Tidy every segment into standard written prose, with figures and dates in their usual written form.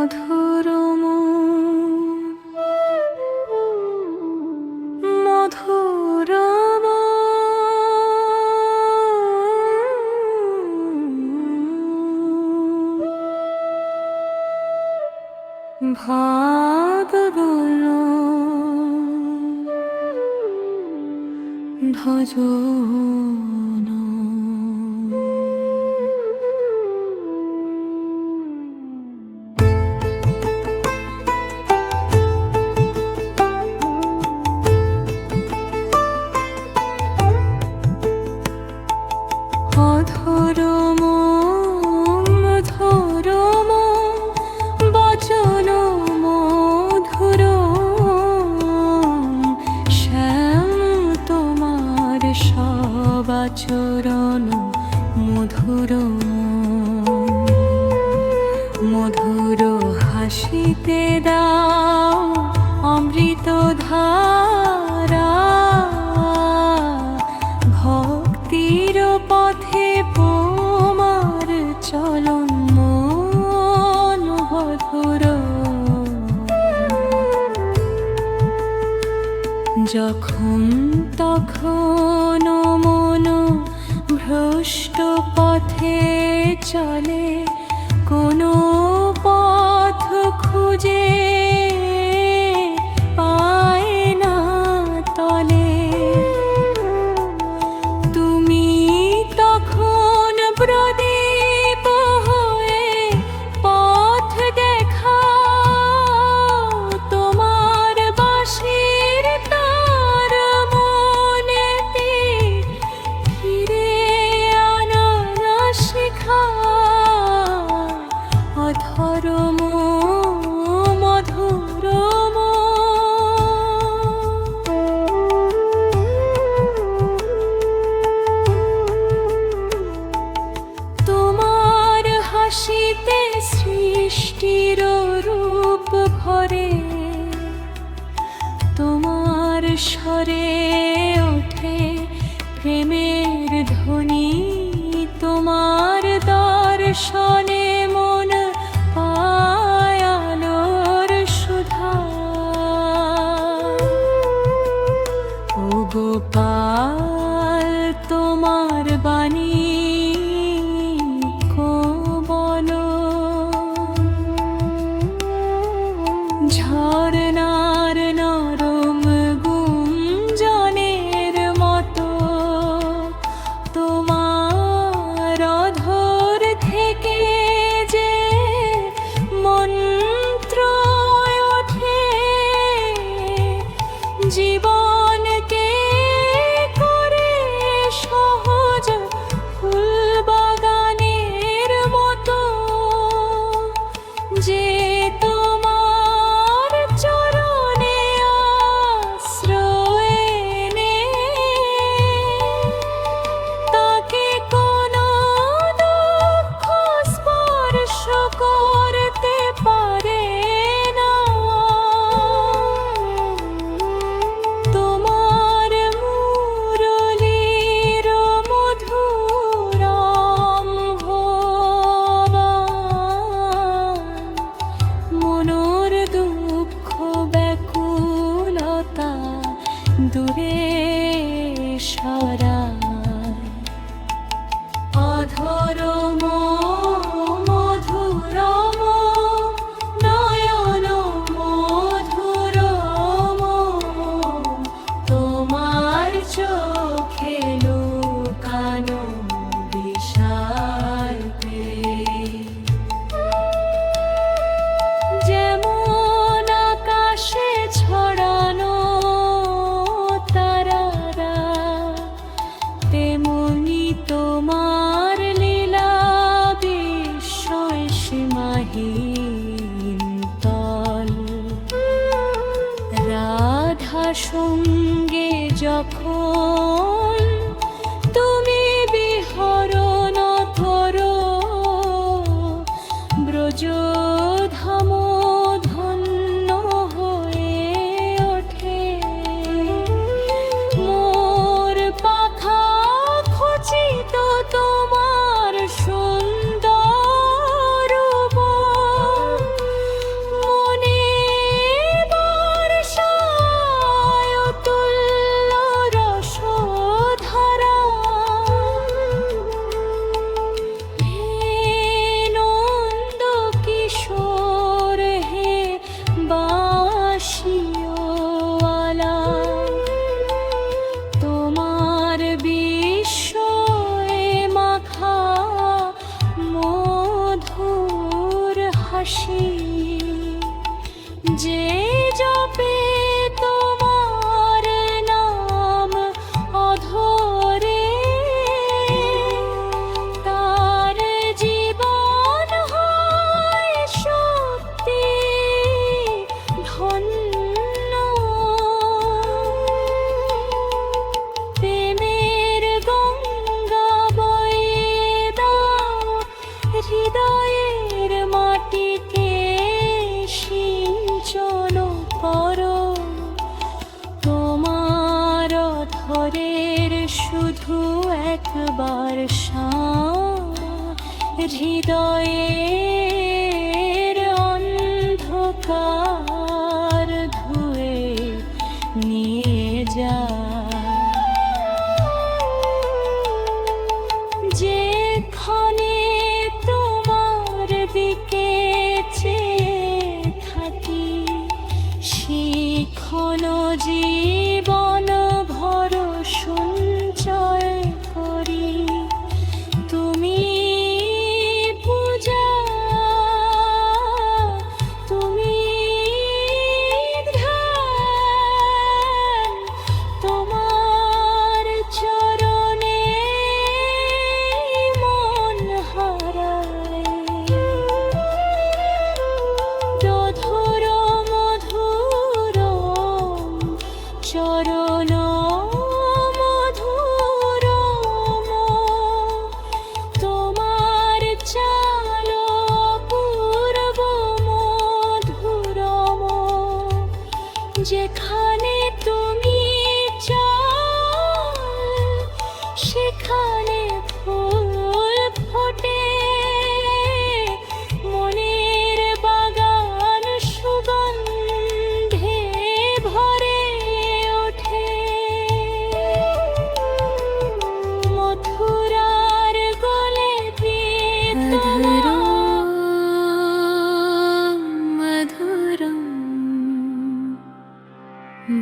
মধুর মধুর ভাব বলো ভজন অধরম মধুরম বচন মধুর শ্যাম তোমার সব আচরণ মধুর মধুর হাসিতে দাও অমৃত ধারা ভক্তির পথে তোমার চলন মন মধুর যখন তখন মন ভ্রষ্ট পথে চলে কোনো পথ খুঁজে পায় না তলে তুমি তখন প্রদীপ হয়ে পথ দেখাও তোমার বাঁশির তার মনেতে ফিরে আনা শেখাও অধরম মধুরম তোমার হাসিতে সৃষ্টির রূপ ভরে তোমার স্বরে ওঠে প্রেমের ধ্বনি তোমার দর্শনে মন পায় আলোর সুধা ও গোপাল তোমার বাণী কোমল ঝরনার নরম গুঞ্জনের মতো তোমার অধর থেকে যে মন্ত্র ওঠে জীবনকে করে সহজ ফুল বাগানের মতো যে তোমার চরণে আশ্রয় নে তাকে কোনো দুঃখ স্পর্শ করতে পারে না তোমার মুরলীর মধুরাম মনোর দুঃখ ব্যাকুলতা দূরে সরায় অধরম মধুরম নয়ন মধুরম তোমার চোখে লুকানো বিশাল প্রেম যেমন আকাশে ছড়ানো তারারা তেমনি তোমার লীলা বিস্ময় সীমাহীন তল রাধা সঙ্গে যখন তুমি বিহরণ করো ব্রজধাম ধন্য হয়ে ওঠে মোর পাখা খচিত তোমার সুন্দর রূপ হাসি, যে জপে তোমার নাম অধরে, তার জীবন হয় সত্যি ধন্য। প্রেমের গঙ্গা বয়ে দাও হৃদয়ের মাটিকে সিঞ্চন করো। তোমার অধরের শুধু একবার হৃদয়ের অন্ধকার ধুয়ে নিয়ে যায়। যেখানে তোমার দিকে চেয়ে থাকি, সেক্ষণ জীবন ভর সঞ্চয় করি। তুমি পূজা, তুমি ধ্যান, তোমার চরণে মন হারায়। মধুর মধুর চরণ মধুর, তোমার চাল পূর্ব মধুরম। যেখানে তুমি চাও সেখানে ফুল ফোটে, মনের বাগান সুগন্ধে ভরে ওঠে। মথুরার গলে মধুরম মধুরম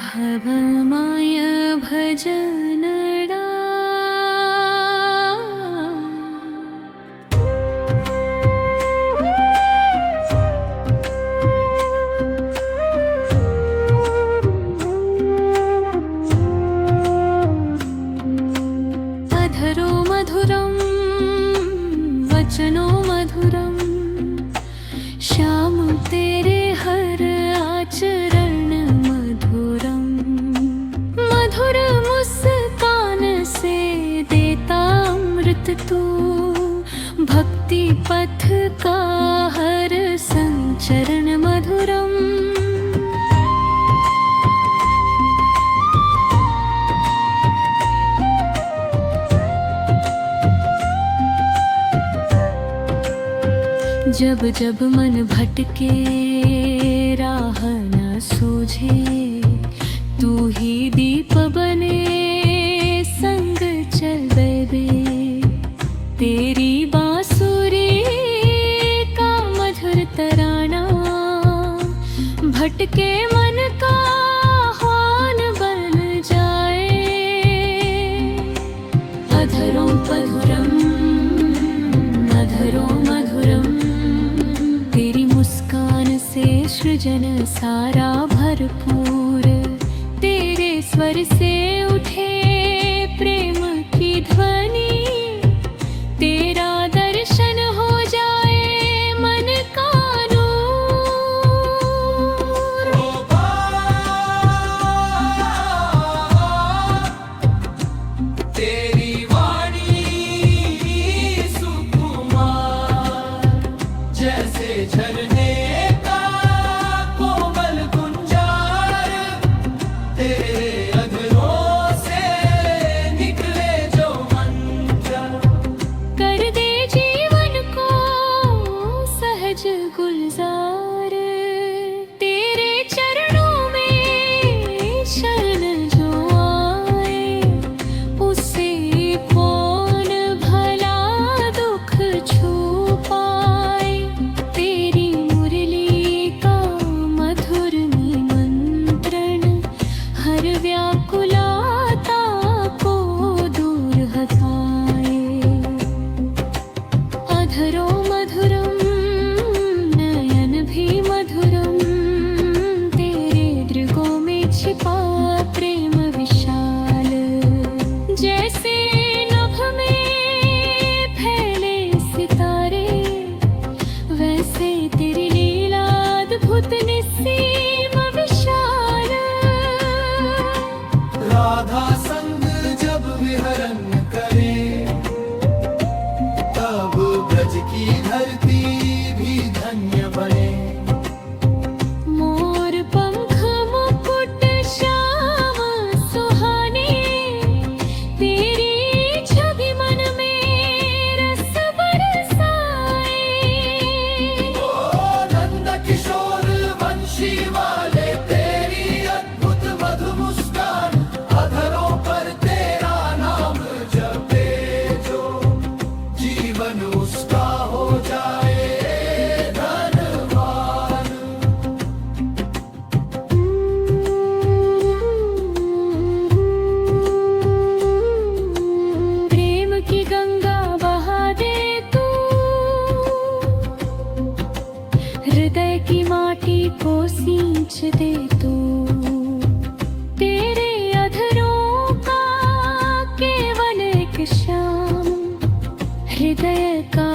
ভবময় ভজনরা। अधरो मधुरं वचनो मधुरं, श्याम तेरे हर आचरण मधुरम। मधुर मुस्कान से देता अमृत तू, भक्ति पथ का हर संचरण मधुरम। जब जब मन भटके राह न सूझे, तू ही दीप बने संग चल बे। तेरी बांसुरी का मधुर तराना भटके मन का आह्वान बन जाए। अधरों मधुरम अधरों मधुरम, तेरी मुस्कान से सृजन सारा भरपूर। तेरे स्वर से उठे प्रेम की ध्वनि, तेरा दर्शन हो जाए मन का नूर। तेरी वाणी सुकुमार, जैसे झरने का कोमल गुंजार। तेरे अधरों से निकले जो मंत्र, कर दे जीवन को सहज गुलजार। तेरे चरणों में शरण जो आए, उसे कौन भला दुख छू पाए। तेरी मुरली से तेरी लीला अद्भुत निस्सीम विशाल राधा संग जब विहरण करे तब ब्रज की धरती भी धन्य बने मोर पंख मुकुट श्याम सुहाने तेरी छवि मन में रस बरसाए ओ नंद किशोर वंशी वाले तेरी अद्भुत मधु मुस्कान अधरों पर तेरा नाम जपे जो जीवन उसका हो जाए धनवान प्रेम की गंगा बहा दे तू हृदय की माटी को सींच दे तू तेरे अधरों का केवल एक श्याम हृदय का